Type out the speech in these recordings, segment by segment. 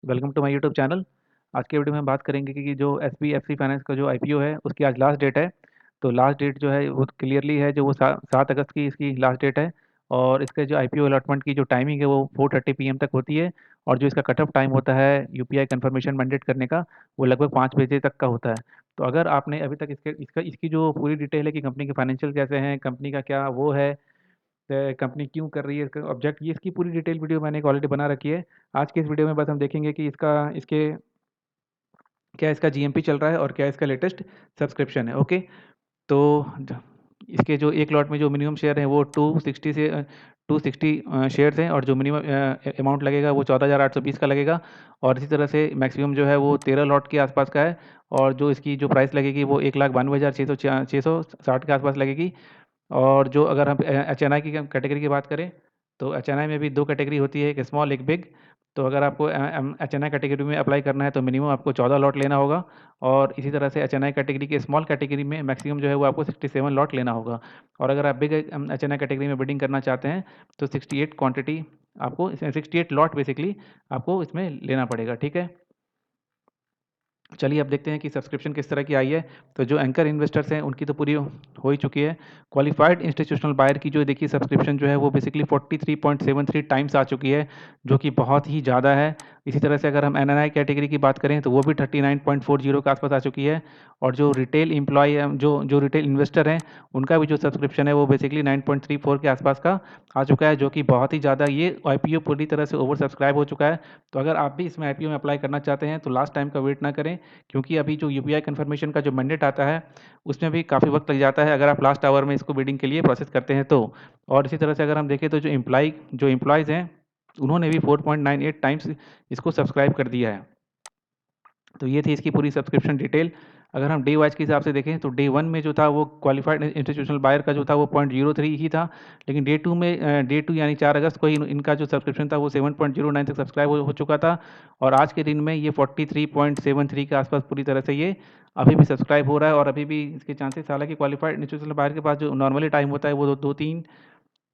Welcome to my YouTube channel. आज के video में हम बात करेंगे कि जो एसबीएफसी फाइनेंस का जो आईपीओ है उसकी आज लास्ट डेट है। तो लास्ट डेट जो है वो क्लियरली है, जो वो 7 अगस्त की इसकी लास्ट डेट है। और इसके जो आईपीओ अलॉटमेंट की जो टाइमिंग है वो 4:30 PM तक होती है। और जो इसका कट ऑफ टाइम होता है यूपीआई कंफर्मेशन मैंडेट करने का, वो लगभग 5 बजे तक का होता है। तो अगर आपने अभी तक इसकी जो पूरी डिटेल है कि कंपनी के फाइनेंशियल कैसे हैं, कंपनी का क्या वो है, कंपनी क्यों कर रही है, इसका ऑब्जेक्ट, ये इसकी पूरी डिटेल वीडियो मैंने एक ऑलरेडी बना रखी है। आज के इस वीडियो में बस हम देखेंगे कि इसके क्या इसका जीएमपी चल रहा है और क्या इसका लेटेस्ट सब्सक्रिप्शन है। ओके। तो इसके जो एक लॉट में जो मिनिमम शेयर है वो 260 शेयर्स हैं, और जो मिनिमम अमाउंट लगेगा वो 14,820 का लगेगा। और इसी तरह से मैक्सिमम जो है वो 13 लॉट के आसपास का है। और जो इसकी जो प्राइस लगेगी वो 1,92,660 के आसपास लगेगी। और जो अगर हम एच एन आई की कैटेगरी की बात करें, तो एच एन आई में भी दो कैटेगरी होती है, एक स्मॉल एक बिग। तो अगर आपको एच एन आई कैटेगरी में अप्लाई करना है तो मिनिमम आपको 14 लॉट लेना होगा। और इसी तरह से एच एन आई कैटेगरी के स्मॉल कैटेगरी में मैक्सिमम जो है वो आपको 67 लॉट लेना होगा। और अगर आप big H N I category में बिडिंग करना चाहते हैं तो 68 क्वान्टिटी आपको, 68 लॉट बेसिकली आपको इसमें लेना पड़ेगा। ठीक है। चलिए अब देखते हैं कि सब्सक्रिप्शन किस तरह की आई है। तो जो एंकर इन्वेस्टर्स हैं उनकी तो पूरी हो ही चुकी है। क्वालिफाइड इंस्टीट्यूशनल बायर की जो देखिए सब्सक्रिप्शन जो है वो बेसिकली 43.73 टाइम्स आ चुकी है, जो कि बहुत ही ज़्यादा है। इसी तरह से अगर हम एनआरआई कैटेगरी की बात करें तो वो भी 39.40 के आसपास आ चुकी है। और जो रिटेल एम्प्लॉय जो जो रिटेल इन्वेस्टर हैं उनका भी जो सब्सक्रिप्शन है वो बेसिकली 9.34 के आसपास का आ चुका है, जो कि बहुत ही ज़्यादा, ये आईपीओ पूरी तरह से ओवर सब्सक्राइब हो चुका है। तो अगर आप भी इसमें आईपीओ में अप्लाई करना चाहते हैं तो लास्ट टाइम का वेट ना करें, क्योंकि अभी जो यूपीआई कन्फर्मेशन का जो मैंडेट आता है उसमें भी काफ़ी वक्त लग जाता है, अगर आप लास्ट आवर में इसको बिडिंग के लिए प्रोसेस करते हैं तो। और इसी तरह से अगर हम देखें तो जो एम्प्लॉयज़ हैं उन्होंने भी 4.98 टाइम्स इसको सब्सक्राइब कर दिया है। तो ये थी इसकी पूरी सब्सक्रिप्शन डिटेल। अगर हम डे वाइज के हिसाब से देखें तो डे वन में जो था वो क्वालिफाइड इंस्टीट्यूशनल बायर का जो था वो 0.03 ही था। लेकिन डे टू यानी 4 अगस्त को ही इनका जो सब्सक्रिप्शन था वो 7.09 तक सब्सक्राइब हो चुका था। और आज के दिन में ये 43.73 के आसपास पूरी तरह से ये अभी भी सब्सक्राइब हो रहा है। और अभी भी इसके चांसेस, हालांकि क्वालिफाइड इंस्टीट्यूशनल बायर के पास जो नॉर्मली टाइम होता है वो दो तीन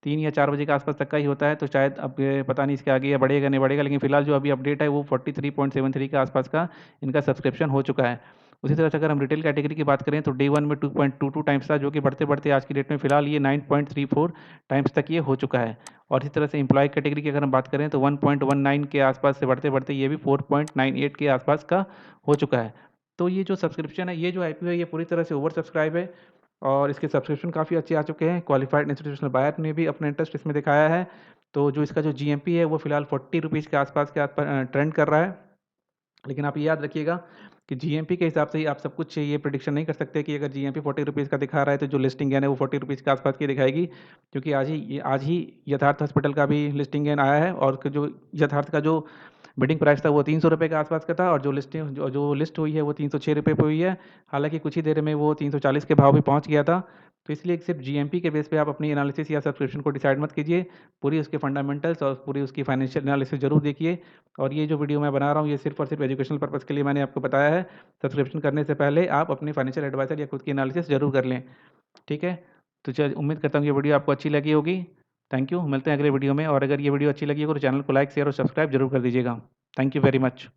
3 या 4 बजे के आसपास तक का ही होता है। तो शायद अब ये पता नहीं इसके आगे या बढ़ेगा नहीं बढ़ेगा, लेकिन फिलहाल जो अभी अपडेट है वो 43.73 के आसपास का इनका सब्सक्रिप्शन हो चुका है। उसी तरह से अगर हम रिटेल कैटेगरी की बात करें तो डे वन में 2.22 टाइम्स था, जो कि बढ़ते बढ़ते आज की डेट में फिलहाल ये 9.34 टाइम्स तक ये हो चुका है। और इसी तरह से एम्प्लॉय कैटेगरी की अगर हम बात करें तो 1.19 के आसपास से बढ़ते बढ़ते ये भी 4.98 के आसपास का हो चुका है। तो ये जो सब्सक्रिप्शन है, ये जो आईपीओ है, ये पूरी तरह से ओवर सब्सक्राइब है। और इसके सब्सक्रिप्शन काफ़ी अच्छे आ चुके हैं। क्वालिफाइड इंस्टीट्यूशनल बायर ने भी अपना इंटरेस्ट इसमें दिखाया है। तो जो इसका जो जीएमपी है वो फिलहाल 40 रुपीज़ के आसपास ट्रेंड कर रहा है। लेकिन आप ये याद रखिएगा कि जीएमपी के हिसाब से ही आप सब कुछ ये प्रिडिक्शन नहीं कर सकते कि अगर जीएमपी 40 रुपीज़ का दिखा रहा है तो जो लिस्टिंग गेन है वो 40 रुपीज़ के आसपास की दिखाएगी। क्योंकि आज ही यथार्थ हॉस्पिटल का भी लिस्टिंग गेन आया है, और जो यथार्थ का जो बिडिंग प्राइस था वो 300 रुपये के आसपास का था, और जो लिस्ट हुई है वो 306 रुपये पे हुई है। हालांकि कुछ ही देर में वो 340 के भाव भी पहुंच गया था। तो इसलिए सिर्फ जीएमपी के बेस पे आप अपनी एनालिसिस या सब्सक्रिप्शन को डिसाइड मत कीजिए। पूरी उसके फंडामेंटल्स और पूरी उसकी फाइनेंशियल एनालिसिस जरूर देखिए। और ये जो वीडियो मैं बना रहा हूँ ये सिर्फ और सिर्फ एजुकेशनल पर्पज़ के लिए मैंने आपको बताया है। सब्सक्रिप्शन करने से पहले आप अपने फाइनेंशियल एडवाइजर या खुद की एनालिसिस जरूर कर लें। ठीक है। तो चल, उम्मीद करता हूँ ये वीडियो आपको अच्छी लगी होगी। थैंक यू, मिलते हैं अगले वीडियो में। और अगर ये वीडियो अच्छी लगी हो तो चैनल को लाइक शेयर और सब्सक्राइब जरूर कर दीजिएगा। Thank you very much.